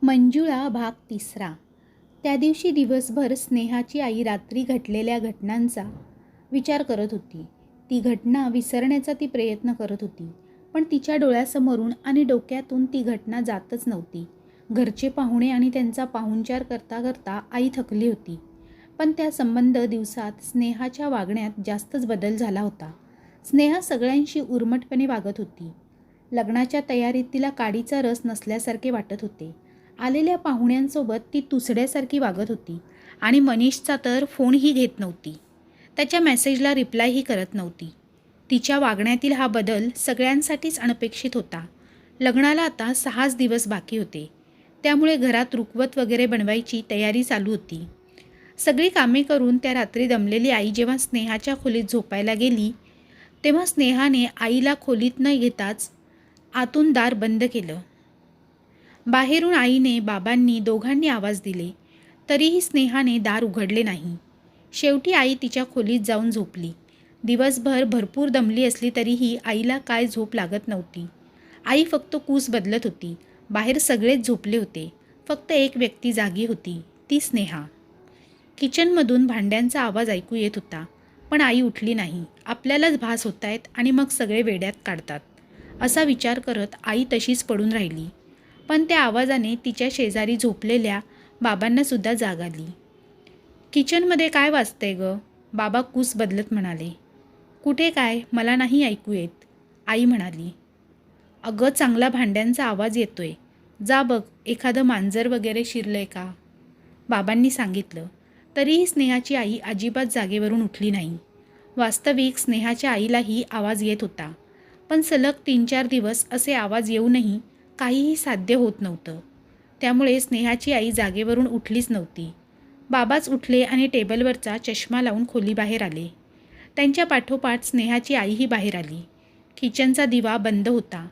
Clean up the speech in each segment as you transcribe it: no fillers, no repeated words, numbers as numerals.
मंजुळा भाग 3. त्या दिवशी दिवसभर स्नेहाची आई रात्री घडलेल्या घटनांचा विचार करत होती. ती घटना विसरण्याचा ती प्रयत्न करत होती, पण तिच्या डोळ्यासमोरून आणि डोक्यातून ती घटना जातच नव्हती. घरचे पाहुणे आणि त्यांचा पाहुणचार करता करता आई थकली होती. पण त्या संबंध दिवसात स्नेहाच्या वागण्यात जास्तच बदल झाला होता. स्नेहा सगळ्यांशी उर्मटपणे वागत होती. लग्नाच्या तयारीत तिला काडीचा रस नसल्यासारखे वाटत होते. आलेल्या पाहुण्यांसोबत ती तुसड्यासारखी वागत होती आणि मनीषचा तर फोनही घेत नव्हती. त्याच्या मेसेजला रिप्लायही करत नव्हती. तिच्या वागण्यातील हा बदल सगळ्यांसाठीच अनपेक्षित होता. लग्नाला आता 6च दिवस बाकी होते. त्यामुळे घरात रुखवत वगैरे बनवायची तयारी चालू होती. सगळी कामे करून त्या रात्री दमलेली आई जेव्हा स्नेहाच्या खोलीत झोपायला गेली, तेव्हा स्नेहाने आईला खोलीत न घेताच आतून दार बंद केलं. बाहेरून आईने, बाबांनी दोघांनी आवाज दिले, तरीही स्नेहाने दार उघडले नाही. शेवटी आई तिच्या खोलीत जाऊन झोपली. दिवसभर भरपूर दमली असली तरीही आईला काय झोप लागत नव्हती. आई फक्त कूस बदलत होती. बाहेर सगळेच झोपले होते. फक्त एक व्यक्ती जागी होती, ती स्नेहा. किचनमधून भांड्यांचा आवाज ऐकू येत होता, पण आई उठली नाही. आपल्यालाच भास होत आहेत आणि मग सगळे वेड्यात काढतात, असा विचार करत आई तशीच पडून राहिली. पण त्या आवाजाने तिच्या शेजारी झोपलेल्या बाबांनासुद्धा जाग आली. किचनमध्ये काय वाजतंय गं? बाबा कूस बदलत म्हणाले. कुठे काय, मला नाही ऐकू येत, आई म्हणाली. अगं, चांगला भांड्यांचा आवाज येतोय, जा बघ, एखादं मांजर वगैरे शिरलंय का, बाबांनी सांगितलं. तरीही स्नेहाची आई अजिबात जागेवरून उठली नाही. वास्तविक स्नेहाच्या आईलाही आवाज येत होता, पण सलग 3-4 दिवस असे आवाज येऊनही काहीही साध्य होत नव्हतं. त्यामुळे स्नेहाची आई जागेवरून उठलीच नव्हती. बाबाच उठले आणि टेबलवरचा चष्मा लावून खोलीबाहेर आले. त्यांच्या पाठोपाठ स्नेहाची आईही बाहेर आली. किचनचा दिवा बंद होता.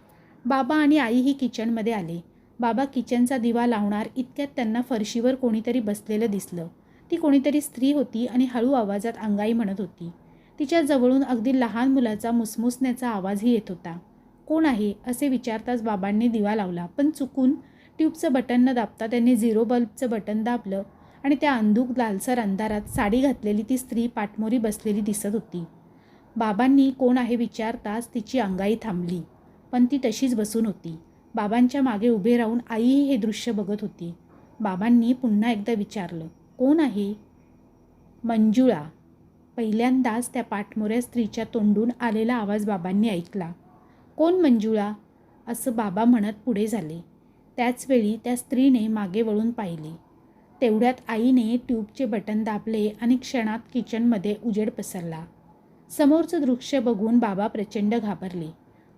बाबा आणि आईही किचनमध्ये आले. बाबा किचनचा दिवा लावणार इतक्यात त्यांना फरशीवर कोणीतरी बसलेलं दिसलं. ती कोणीतरी स्त्री होती आणि हळू आवाजात अंगाई म्हणत होती. तिच्या जवळून अगदी लहान मुलाचा मुसमुसण्याचा आवाजही येत होता. कोण आहे असे विचारताच बाबांनी दिवा लावला, पण चुकून ट्यूबचं बटन न दाबता त्यांनी 0 बल्बचं बटन दाबलं आणि त्या अंधुक लालसर अंधारात साडी घातलेली ती स्त्री पाठमोरी बसलेली दिसत होती. बाबांनी कोण आहे विचारताच तिची अंगाई थांबली, पण ती तशीच बसून होती. बाबांच्या मागे उभे राहून आईही हे दृश्य बघत होती. बाबांनी पुन्हा एकदा विचारलं, कोण आहे? मंजुळा. पहिल्यांदाच त्या पाठमोऱ्या स्त्रीच्या तोंडून आलेला आवाज बाबांनी ऐकला. कोण मंजुळा? असं बाबा म्हणत पुढे झाले. त्याचवेळी त्या स्त्रीने मागे वळून पाहिले. तेवढ्यात आईने ट्यूबचे बटन दाबले आणि क्षणात किचनमध्ये उजेड पसरला. समोरचं दृश्य बघून बाबा प्रचंड घाबरले.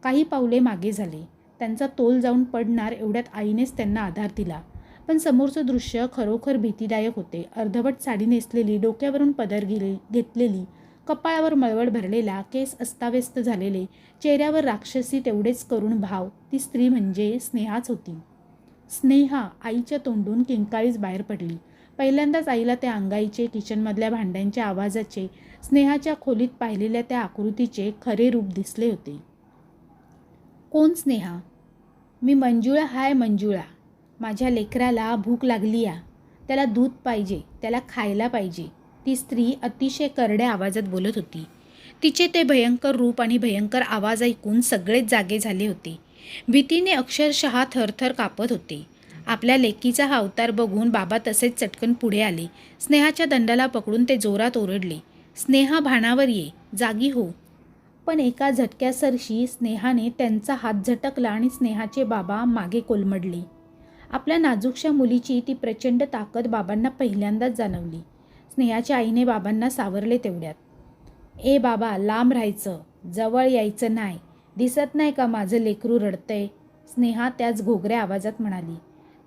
काही पावले मागे झाले. त्यांचा तोल जाऊन पडणार एवढ्यात आईनेच त्यांना आधार दिला. पण समोरचं दृश्य खरोखर भीतीदायक होते. अर्धवट साडी नेसलेली, डोक्यावरून पदर घेतलेली, कपाळावर मळवट भरलेला, केस अस्ताव्यस्त झालेले, चेहऱ्यावर राक्षसी तेवढेच करुण भाव, ती स्त्री म्हणजे स्नेहाच होती. स्नेहा आईच्या तोंडून किंकाळीच बाहेर पडली. पहिल्यांदाच आईला त्या अंगाईचे, किचनमधल्या भांड्यांच्या आवाजाचे, स्नेहाच्या खोलीत पाहिलेल्या त्या आकृतीचे खरे रूप दिसले होते. कोण स्नेहा? मी मंजुळा हाय, मंजुळा. माझ्या लेकराला भूक लागली या, त्याला दूध पाहिजे, त्याला खायला पाहिजे, ती स्त्री अतिशय करड्या आवाजात बोलत होती. तिचे ते भयंकर रूप आणि भयंकर आवाज ऐकून सगळेच जागे झाले होते. भीतीने अक्षरशः थरथर कापत होते. आपल्या लेकीचा हा अवतार बघून बाबा तसेच चटकन पुढे आले. स्नेहाच्या दंडाला पकडून ते जोरात ओरडले, स्नेहा, भानावर ये, जागी हो. पण एका झटक्यासरशी स्नेहाने त्यांचा हात झटकला आणि स्नेहाचे बाबा मागे कोलमडले. आपल्या नाजूकशा मुलीची ती प्रचंड ताकद बाबांना पहिल्यांदाच जाणवली. स्नेहाच्या आईने बाबांना सावरले तेवढ्यात. ए बाबा, लांब राहायचं, जवळ यायचं नाही. दिसत नाही का माझं लेकरू रडतंय? स्नेहा त्याच घोगऱ्या आवाजात म्हणाली.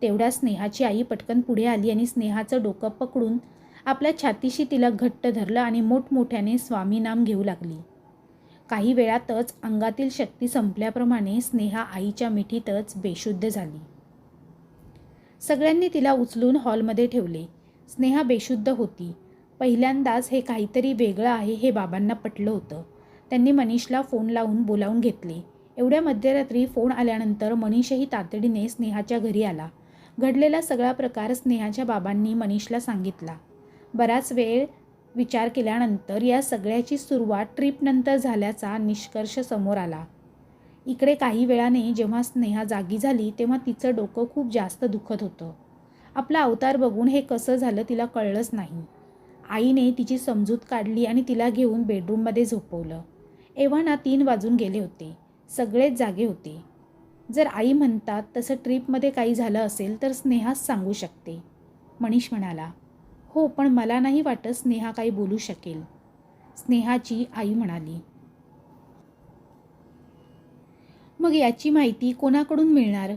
तेवढ्या स्नेहाची आई पटकन पुढे आली आणि स्नेहाचं डोकं पकडून आपल्या छातीशी तिला घट्ट धरलं आणि मोठमोठ्याने स्वामीनाम घेऊ लागली. काही वेळातच अंगातील शक्ती संपल्याप्रमाणे स्नेहा आईच्या मिठीतच बेशुद्ध झाली. सगळ्यांनी तिला उचलून हॉलमध्ये ठेवले. स्नेहा बेशुद्ध होती. पहिल्यांदाच हे काहीतरी वेगळं आहे हे बाबांना पटलं होतं. त्यांनी मनीषला फोन लावून बोलावून घेतले. एवढ्या मध्यरात्री फोन आल्यानंतर मनीषही तातडीने स्नेहाच्या घरी आला. घडलेला सगळा प्रकार स्नेहाच्या बाबांनी मनीषला सांगितला. बराच वेळ विचार केल्यानंतर या सगळ्याची सुरुवात ट्रीपनंतर झाल्याचा निष्कर्ष समोर आला. इकडे काही वेळाने जेव्हा स्नेहा जागी झाली तेव्हा तिचं डोकं खूप जास्त दुखत होतं. आपला अवतार बघून हे कसं झालं तिला कळलंच नाही. आईने तिची समजूत काढली आणि तिला घेऊन बेडरूममध्ये झोपवलं. एव्हाना 3 वाजून गेले होते. सगळेच जागे होते. जर आई म्हणतात तसं ट्रीपमध्ये काही झालं असेल तर स्नेहाच सांगू शकते. मनीष म्हणाला, हो पण मला नाही वाटत स्नेहा काही बोलू शकेल. स्नेहाची आई म्हणाली, मग याची माहिती कोणाकडून मिळणार?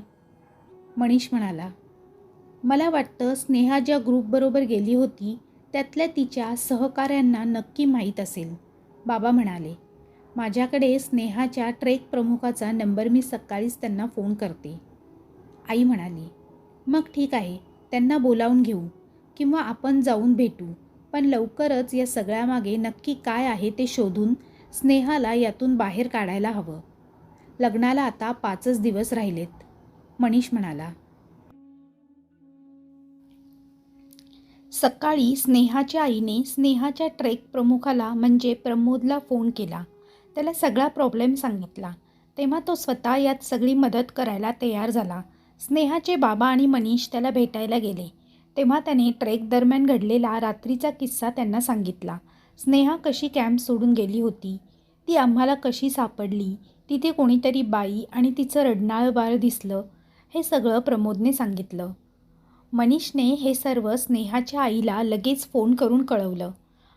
मनीष म्हणाला, मला वाटतं स्नेहा ज्या ग्रुपबरोबर गेली होती त्यातल्या तिच्या सहकाऱ्यांना नक्की माहीत असेल. बाबा म्हणाले, माझ्याकडे स्नेहाच्या ट्रेक प्रमुखाचा नंबर, मी सकाळीच त्यांना फोन करते. आई म्हणाली, मग ठीक आहे, त्यांना बोलावून घेऊ किंवा आपण जाऊन भेटू, पण लवकरच या सगळ्यामागे नक्की काय आहे ते शोधून स्नेहाला यातून बाहेर काढायला हवं. लग्नाला आता 5च दिवस राहिलेत. मनीष म्हणाला. सकाळी स्नेहाच्या आईने स्नेहाच्या ट्रेक प्रमुखाला म्हणजे प्रमोदला फोन केला. त्याला सगळा प्रॉब्लेम सांगितला. तेव्हा तो स्वतः यात सगळी मदत करायला तयार झाला. स्नेहाचे बाबा आणि मनीष त्याला भेटायला गेले. तेव्हा त्याने ट्रेक दरम्यान घडलेला रात्रीचा किस्सा त्यांना सांगितला. स्नेहा कशी कॅम्प सोडून गेली होती, ती आम्हाला कशी सापडली, तिथे कोणीतरी बाई आणि तिचं रडणारं बाळ दिसलं, हे सगळं प्रमोदने सांगितलं. मनीषने हे सर्व स्नेहाच्या आईला लगेच फोन करून कळवलं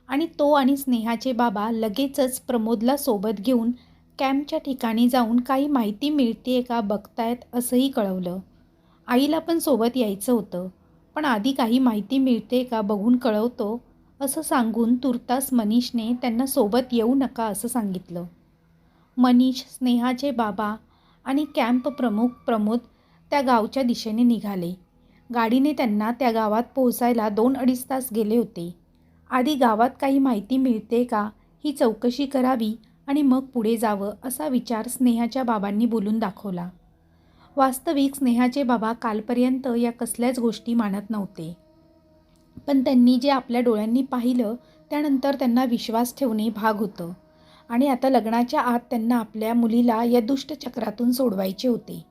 आणि तो आणि स्नेहाचे बाबा लगेचच प्रमोदला सोबत घेऊन कॅम्पच्या ठिकाणी जाऊन काही माहिती मिळते का बघतायत असंही कळवलं. आईला पण सोबत यायचं होतं, पण आधी काही माहिती मिळते का बघून कळवतो असं सांगून तुर्तास मनीषने त्यांना सोबत येऊ नका असं सांगितलं. मनीष, स्नेहाचे बाबा आणि कॅम्प प्रमुख प्रमोद त्या गावच्या दिशेने निघाले. गाडीने त्यांना त्या गावात पोहोचायला 2-2.5 तास गेले होते. आधी गावात काही माहिती मिळते का ही चौकशी करावी आणि मग पुढे जावं असा विचार स्नेहाच्या बाबांनी बोलून दाखवला. वास्तविक स्नेहाचे बाबा कालपर्यंत या कसल्याच गोष्टी मानत नव्हते, पण त्यांनी जे आपल्या डोळ्यांनी पाहिलं त्यानंतर त्यांना विश्वास ठेवणे भाग होतं आणि आता लग्नाच्या आत त्यांना आपल्या मुलीला या दुष्ट चक्रातून सोडवायचे होते.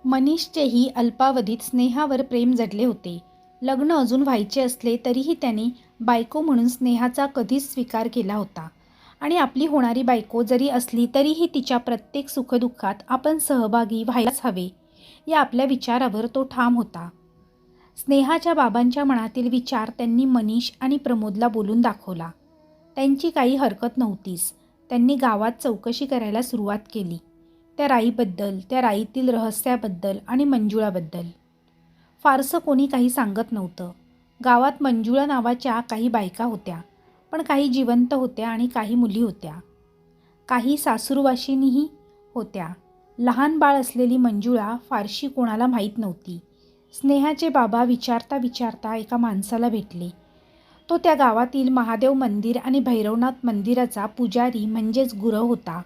मनीषचेही अल्पावधीत स्नेहावर प्रेम जडले होते. लग्न अजून व्हायचे असले तरीही त्याने बायको म्हणून स्नेहाचा कधीच स्वीकार केला होता आणि आपली होणारी बायको जरी असली तरीही तिच्या प्रत्येक सुखदुःखात आपण सहभागी व्हायलाच हवे या आपल्या विचारावर तो ठाम होता. स्नेहाच्या बाबांच्या मनातील विचार त्यांनी मनीष आणि प्रमोदला बोलून दाखवला. त्यांची काही हरकत नव्हतीच. त्यांनी गावात चौकशी करायला सुरुवात केली. त्या राईबद्दल, त्या राईतील रहस्याबद्दल आणि मंजुळाबद्दल. फारसं कोणी काही सांगत नव्हतं. गावात मंजुळा नावाच्या काही बायका होत्या, पण काही जिवंत होत्या आणि काही मुली होत्या. काही सासूरवाशिनीही होत्या. लहान बाळ असलेली मंजुळा फारशी कोणाला माहीत नव्हती. स्नेहाचे बाबा विचारता विचारता एका माणसाला भेटले. तो त्या गावातील महादेव मंदिर आणि भैरवनाथ मंदिराचा पुजारी म्हणजेच गुरव होता.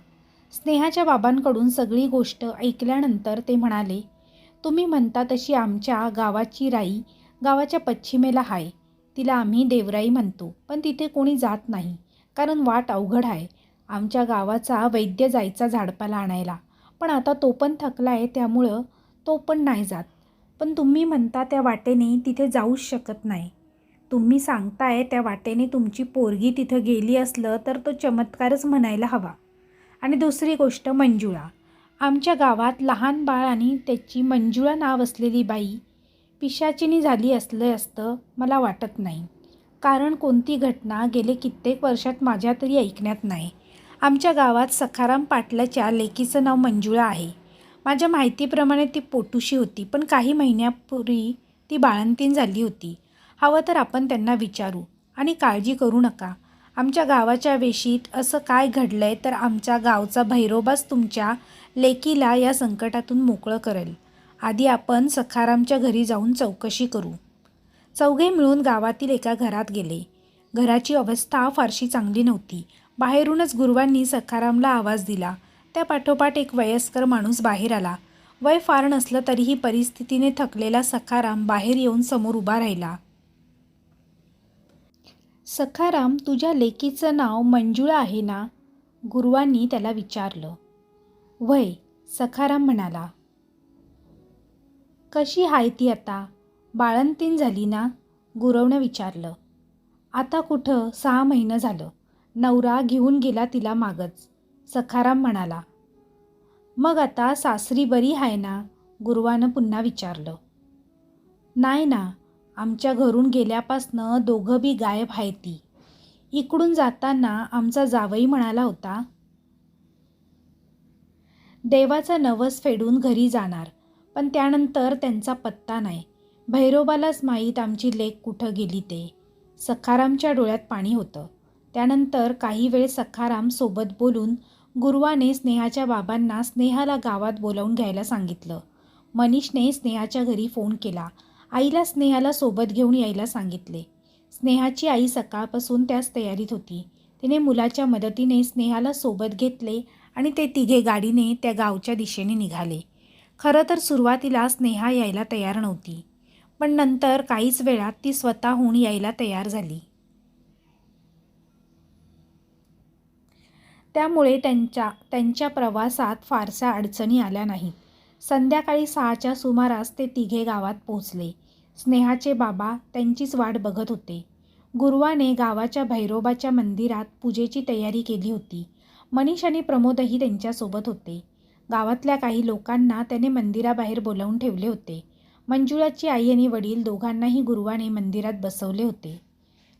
स्नेहाच्या बाबांकडून सगळी गोष्ट ऐकल्यानंतर ते म्हणाले, तुम्ही म्हणता तशी आमच्या गावाची राई गावाच्या पश्चिमेला आहे. तिला आम्ही देवराई म्हणतो, पण तिथे कोणी जात नाही कारण वाट अवघड आहे. आमच्या गावाचा वैद्य जायचा झाडपाला आणायला, पण आता तो पण थकला आहे, त्यामुळं तो पण नाही जात. पण तुम्ही म्हणता त्या वाटेने तिथे जाऊच शकत नाही. तुम्ही सांगताय त्या वाटेने तुमची पोरगी तिथं गेली असलं तर तो चमत्कारच म्हणायला हवा. आणि दुसरी गोष्ट मंजुळा. आमच्या गावात लहान बाळ आणि त्याची मंजुळा नाव असलेली बाई पिशाचिनी झाली असतं मला वाटत नाही. कारण कोणती घटना गेले कित्येक वर्षात माझ्या तरी ऐकण्यात नाही. आमच्या गावात सखाराम पाटलाच्या लेकीचं नाव मंजुळा आहे. माझ्या माहितीप्रमाणे ती पोटुशी होती, पण काही महिन्यापूर्वी ती बाळंतीण झाली होती. हवं तर आपण त्यांना विचारू आणि काळजी करू नका. आमच्या गावाच्या वेशीत असं काय घडलंय तर आमच्या गावचा भैरोबाच तुमच्या लेकीला या संकटातून मोकळं करेल. आधी आपण सखारामच्या घरी जाऊन चौकशी करू. चौघे मिळून गावातील एका घरात गेले. घराची अवस्था फारशी चांगली नव्हती. बाहेरूनच गुरुवांनी सखारामला आवाज दिला. त्या पाठोपाठ एक वयस्कर माणूस बाहेर आला. वय फार नसलं तरीही परिस्थितीने थकलेला सखाराम बाहेर येऊन समोर उभा राहिला. सखाराम, तुझ्या लेकीचं नाव मंजुळा आहे ना? गुरुवांनी त्याला विचारलं. वय, सखाराम म्हणाला. कशी हाय ती आता? बाळंतीण झाली ना? गुरवनं विचारलं. आता कुठं, 6 महिनं झालं. नवरा घेऊन गेला तिला मागच, सखाराम म्हणाला. मग आता सासरी बरी आहे ना? गुरुवानं पुन्हा विचारलं. नाही ना, आमच्या घरून गेल्यापासनं दोघं बी गायब आहे ती. इकडून जाताना आमचा जावई म्हणाला होता, देवाचा नवस फेडून घरी जाणार, पण त्यानंतर त्यांचा पत्ता नाही. भैरोबालाच माहीत आमची लेक कुठं गेली ते. सखारामच्या डोळ्यात पाणी होतं. त्यानंतर काही वेळ सखाराम सोबत बोलून गुरुवाने स्नेहाच्या बाबांना स्नेहाला गावात बोलावून घ्यायला सांगितलं. मनीषने स्नेहाच्या घरी फोन केला. आईला स्नेहाला सोबत घेऊन यायला सांगितले. स्नेहाची आई सकाळपासून त्याच तयारीत होती. तिने मुलाच्या मदतीने स्नेहाला सोबत घेतले आणि ते तिघे गाडीने त्या गावच्या दिशेने निघाले. खरं तर सुरुवातीला स्नेहा यायला तयार नव्हती, पण नंतर काहीच वेळात ती स्वतःहून यायला तयार झाली. त्यामुळे त्यांच्या प्रवासात फारशा अडचणी आल्या नाहीत. संध्याकाळी 6च्या सुमारास ते तिघे गावात पोहोचले. स्नेहाचे बाबा त्यांचीच वाट बघत होते. गुरुवाने गावाच्या भैरोबाच्या मंदिरात पूजेची तयारी केली होती. मनीष आणि प्रमोदही त्यांच्यासोबत होते. गावातल्या काही लोकांना त्याने मंदिराबाहेर बोलावून ठेवले होते. मंजुळाची आई आणि वडील दोघांनाही गुरुवाने मंदिरात बसवले होते.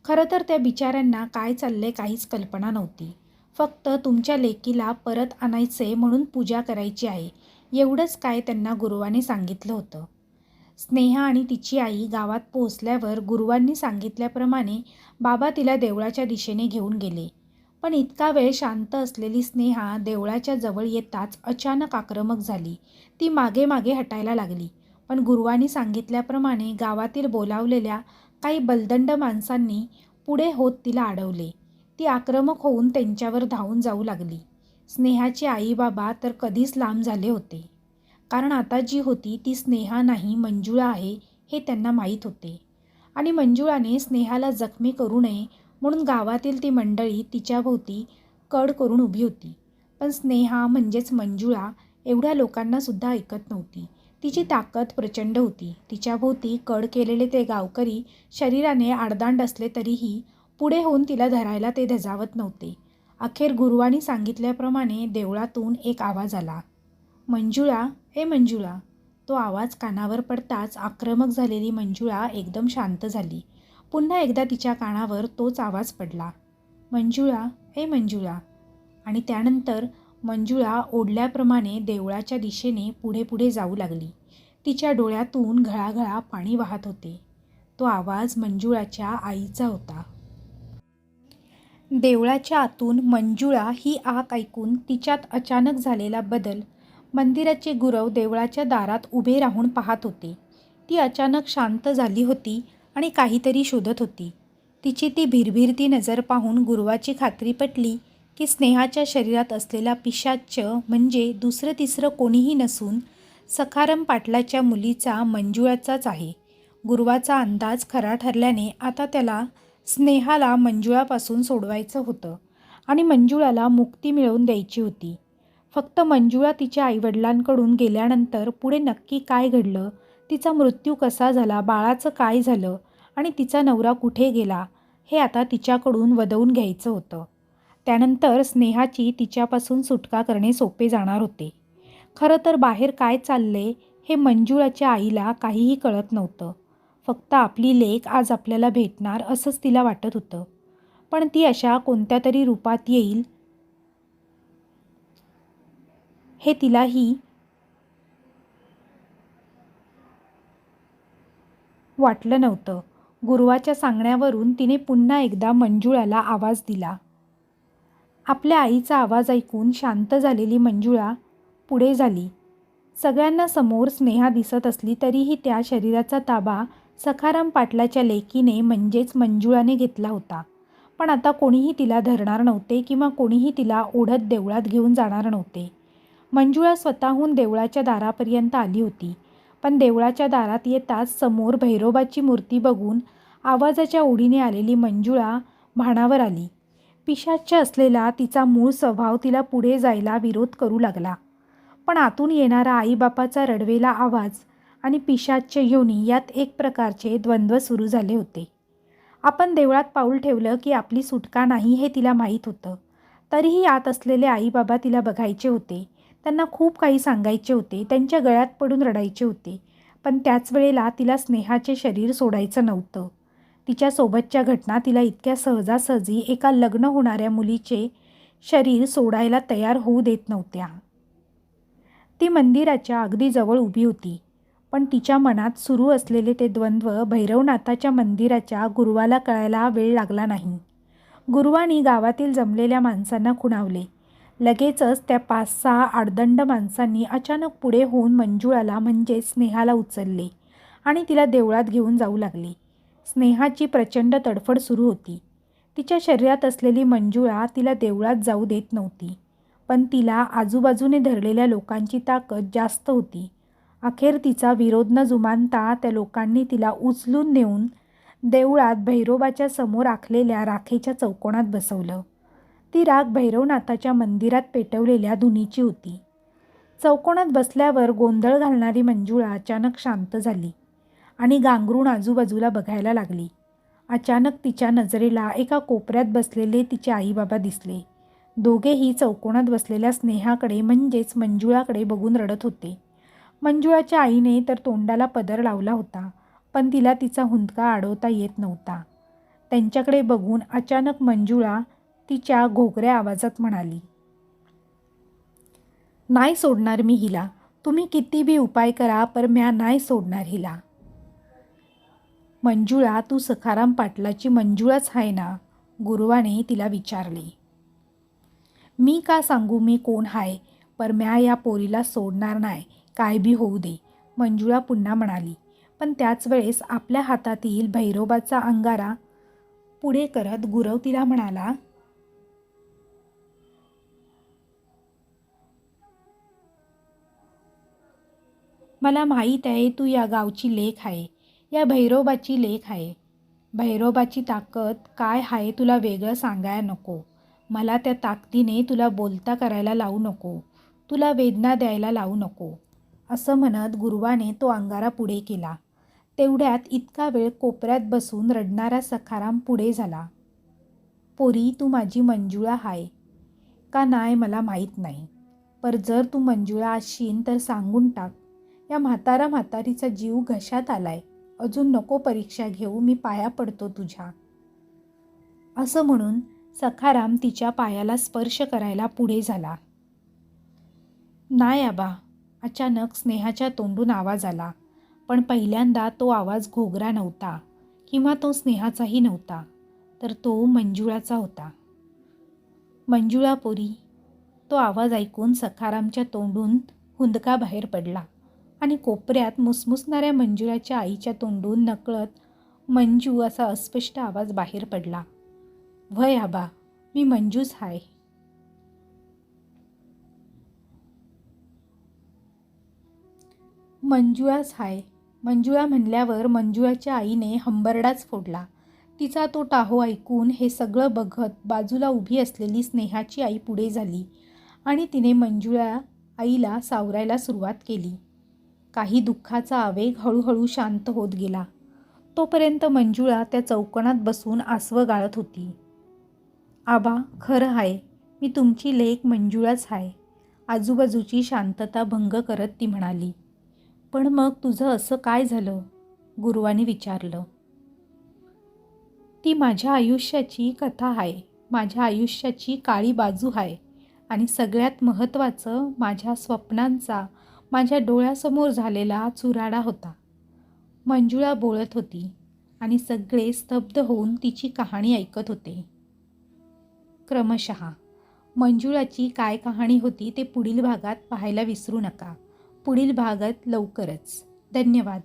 खरं तर त्या बिचाऱ्यांना काय चालले काहीच कल्पना नव्हती. फक्त तुमच्या लेकीला परत आणायचे म्हणून पूजा करायची आहे, एवढंच काय त्यांना गुरुवाने सांगितलं होतं. स्नेहा आणि तिची आई गावात पोहोचल्यावर गुरुवांनी सांगितल्याप्रमाणे बाबा तिला देवळाच्या दिशेने घेऊन गेले. पण इतका वेळ शांत असलेली स्नेहा देवळाच्या जवळ येताच अचानक आक्रमक झाली. ती मागे मागे हटायला लागली. पण गुरुवांनी सांगितल्याप्रमाणे गावातील बोलावलेल्या काही बलदंड माणसांनी पुढे होत तिला अडवले. ती आक्रमक होऊन त्यांच्यावर धावून जाऊ लागली. स्नेहाचे आई बाबा तर कधीच लांब झाले होते, कारण आता जी होती ती स्नेहा नाही, मंजुळा आहे हे त्यांना माहीत होते. आणि मंजुळाने स्नेहाला जखमी करू नये म्हणून गावातील ती मंडळी तिच्याभोवती कड करून उभी होती. पण स्नेहा म्हणजेच मंजुळा एवढ्या लोकांनासुद्धा ऐकत नव्हती. तिची ताकद प्रचंड होती. तिच्याभोवती कड केलेले ते गावकरी शरीराने आडदांड असले तरीही पुढे होऊन तिला धरायला ते धजावत नव्हते. अखेर गुरुवांनी सांगितल्याप्रमाणे देवळातून एक आवाज आला. मंजुळा, ए मंजुळा. तो आवाज कानावर पडताच आक्रमक झालेली मंजुळा एकदम शांत झाली. पुन्हा एकदा तिच्या कानावर तोच आवाज पडला. मंजुळा, ए मंजुळा. आणि त्यानंतर मंजुळा ओढल्याप्रमाणे देवळाच्या दिशेने पुढे पुढे जाऊ लागली. तिच्या डोळ्यातून घळाघळा पाणी वाहत होते. तो आवाज मंजुळाच्या आईचा होता. देवळाच्या आतून मंजुळा ही हाक ऐकून तिच्यात अचानक झालेला बदल. मंदिराचे गुरव देवळाच्या दारात उभे राहून पाहत होते. ती अचानक शांत झाली होती आणि काहीतरी शोधत होती. तिची ती भिरभिरती नजर पाहून गुरुवाची खात्री पटली की स्नेहाच्या शरीरात असलेला पिशाच्च म्हणजे दुसरं तिसरं कोणीही नसून सखाराम पाटलाच्या मुलीचा मंजुळाचाच आहे. गुरुवाचा अंदाज खरा ठरल्याने आता त्याला स्नेहाला मंजुळापासून सोडवायचं होतं आणि मंजुळाला मुक्ती मिळवून द्यायची होती. फक्त मंजुळा तिच्या आईवडिलांकडून गेल्यानंतर पुढे नक्की काय घडलं, तिचा मृत्यू कसा झाला, बाळाचं काय झालं आणि तिचा नवरा कुठे गेला हे आता तिच्याकडून वदवून घ्यायचं होतं. त्यानंतर स्नेहाची तिच्यापासून सुटका करणे सोपे जाणार होते. खरं तर बाहेर काय चालले हे मंजुळाच्या आईला काहीही कळत नव्हतं. फक्त आपली लेक आज आपल्याला भेटणार असंच तिला वाटत होतं. पण ती अशा कोणत्या तरी रूपात येईल हे तिलाही वाटलं नव्हतं. गुरुवाच्या सांगण्यावरून तिने पुन्हा एकदा मंजुळाला आवाज दिला. आपल्या आईचा आवाज ऐकून शांत झालेली मंजुळा पुढे झाली. सगळ्यांना समोर स्नेहा दिसत असली तरीही त्या शरीराचा ताबा सखाराम पाटलाच्या लेकीने म्हणजेच मंजुळाने घेतला होता. पण आता कोणीही तिला धरणार नव्हते किंवा कोणीही तिला ओढत देवळात घेऊन जाणार नव्हते. मंजुळा स्वतःहून देवळाच्या दारापर्यंत आली होती, पण देवळाच्या दारात येताच समोर भैरोबाची मूर्ती बघून आवाजाच्या ओढीने आलेली मंजुळा भानावर आली. पिशाच्य असलेला तिचा मूळ स्वभाव तिला पुढे जायला विरोध करू लागला. पण आतून येणारा आईबापाचा रडवेला आवाज आणि पिशाच्य योनी यात एक प्रकारचे द्वंद्व सुरू झाले होते. आपण देवळात पाऊल ठेवलं की आपली सुटका नाही हे तिला माहीत होतं. तरीही आत असलेले आईबाबा तिला बघायचे होते. त्यांना खूप काही सांगायचे होते. त्यांच्या गळ्यात पडून रडायचे होते. पण त्याच वेळेला तिला स्नेहाचे शरीर सोडायचं नव्हतं. तिच्यासोबतच्या घटना तिला इतक्या सहजासहजी एका लग्न होणाऱ्या मुलीचे शरीर सोडायला तयार होऊ देत नव्हत्या. ती मंदिराच्या अगदी जवळ उभी होती, पण तिच्या मनात सुरू असलेले ते द्वंद्व भैरवनाथाच्या मंदिराच्या गुरुवाला कळायला वेळ लागला नाही. गुरुवानी गावातील जमलेल्या माणसांना खुणावले. लगेचच त्या 5-6 आडदंड माणसांनी अचानक पुढे होऊन मंजुळाला म्हणजे स्नेहाला उचलले आणि तिला देवळात घेऊन जाऊ लागले. स्नेहाची प्रचंड तडफड सुरू होती. तिच्या शरीरात असलेली मंजुळा तिला देवळात जाऊ देत नव्हती, पण तिला आजूबाजूने धरलेल्या लोकांची ताकद जास्त होती. अखेर तिचा विरोध न जुमानता त्या लोकांनी तिला उचलून नेऊन देवळात भैरोबाच्या समोर आखलेल्या राखेच्या चौकोनात बसवलं. ती राख भैरवनाथाच्या मंदिरात पेटवलेल्या धुनीची होती. चौकोनात बसल्यावर गोंधळ घालणारी मंजुळा अचानक शांत झाली आणि गांगरून आजूबाजूला बघायला लागली. अचानक तिच्या नजरेला एका कोपऱ्यात बसलेले तिचे आईबाबा दिसले. दोघेही चौकोनात बसलेल्या स्नेहाकडे म्हणजेच मंजुळाकडे बघून रडत होते. मंजुळाच्या आईने तर तोंडाला पदर लावला होता, पण तिला तिचा हुंदका अडवता येत नव्हता. त्यांच्याकडे बघून अचानक मंजुळा तिच्या घोगऱ्या आवाजात म्हणाली, "नाही सोडणार मी हिला. तुम्ही किती बी उपाय करा, पर म्या नाही सोडणार हिला." "मंजुळा, तू सखाराम पाटलाची मंजुळाच आहे ना?" गुरुवाने तिला विचारले. "मी का सांगू मी कोण हाय, पर म्या या पोरीला सोडणार नाही, काय बी होऊ दे," मंजुळा पुन्हा म्हणाली. पण त्याच वेळेस आपल्या हातातील भैरोबाचा अंगारा पुढे करत गुरव तिला म्हणाला, "मला माहीत आहे तू या गावची लेक आहे, या भैरोबाची लेक आहे. भैरोबाची ताकद काय आहे तुला वेगळं सांगायला नको. मला त्या ताकदीने तुला बोलता करायला लावू नको, तुला वेदना द्यायला लावू नको." असं म्हणत गुरुवाने तो अंगारा पुढे केला. तेवढ्यात इतका वेळ कोपऱ्यात बसून रडणारा सखाराम पुढे झाला. "पोरी, तू माझी मंजुळा हाय का नाही मला माहीत नाही, पर जर तू मंजुळा असशील तर सांगून टाक. या म्हातारीचा जीव घशात आलाय. अजून नको परीक्षा घेऊ, मी पाया पडतो तुझ्या." असं म्हणून सखाराम तिच्या पायाला स्पर्श करायला पुढे झाला. "नाही आबा." अचानक स्नेहाच्या तोंडून आवाज आला, पण पहिल्यांदा तो आवाज घोगरा नव्हता किंवा तो स्नेहाचाही नव्हता, तर तो मंजुळाचा होता. "मंजुळा पोरी." तो आवाज ऐकून सखारामच्या तोंडून हुंदका बाहेर पडला आणि कोपऱ्यात मुसमुसणाऱ्या मंजुळाच्या आईच्या तोंडून नकळत मंजू असा अस्पष्ट आवाज बाहेर पडला, "व्हय आबा, मी मंजूच हाय." मंजुळाच हाय. मंजुळा म्हणल्यावर मंजुळाच्या आईने हंबरडाच फोडला. तिचा तो टाहो ऐकून हे सगळं बघत बाजूला उभी असलेली स्नेहाची आई पुढे झाली आणि तिने मंजुळा आईला सावरायला सुरुवात केली. काही दुःखाचा आवेग हळूहळू शांत होत गेला. तोपर्यंत मंजुळा त्या चौकोनात बसून आसवं गाळत होती. "आबा, खरं हाय, मी तुमची लेक मंजुळाच हाय." आजूबाजूची शांतता भंग करत ती म्हणाली. "पण मग तुझं असं काय झालं?" गुरुवाने विचारलं. "ती माझ्या आयुष्याची कथा आहे, माझ्या आयुष्याची काळी बाजू आहे आणि सगळ्यात महत्त्वाचं माझ्या स्वप्नांचा माझ्या डोळ्यासमोर झालेला चुराडा होता." मंजुळा बोलत होती आणि सगळे स्तब्ध होऊन तिची कहाणी ऐकत होते. क्रमशः मंजुळाची काय कहाणी होती ते पुढील भागात पाहायला विसरू नका. पुढील भागात लवकरच. धन्यवाद.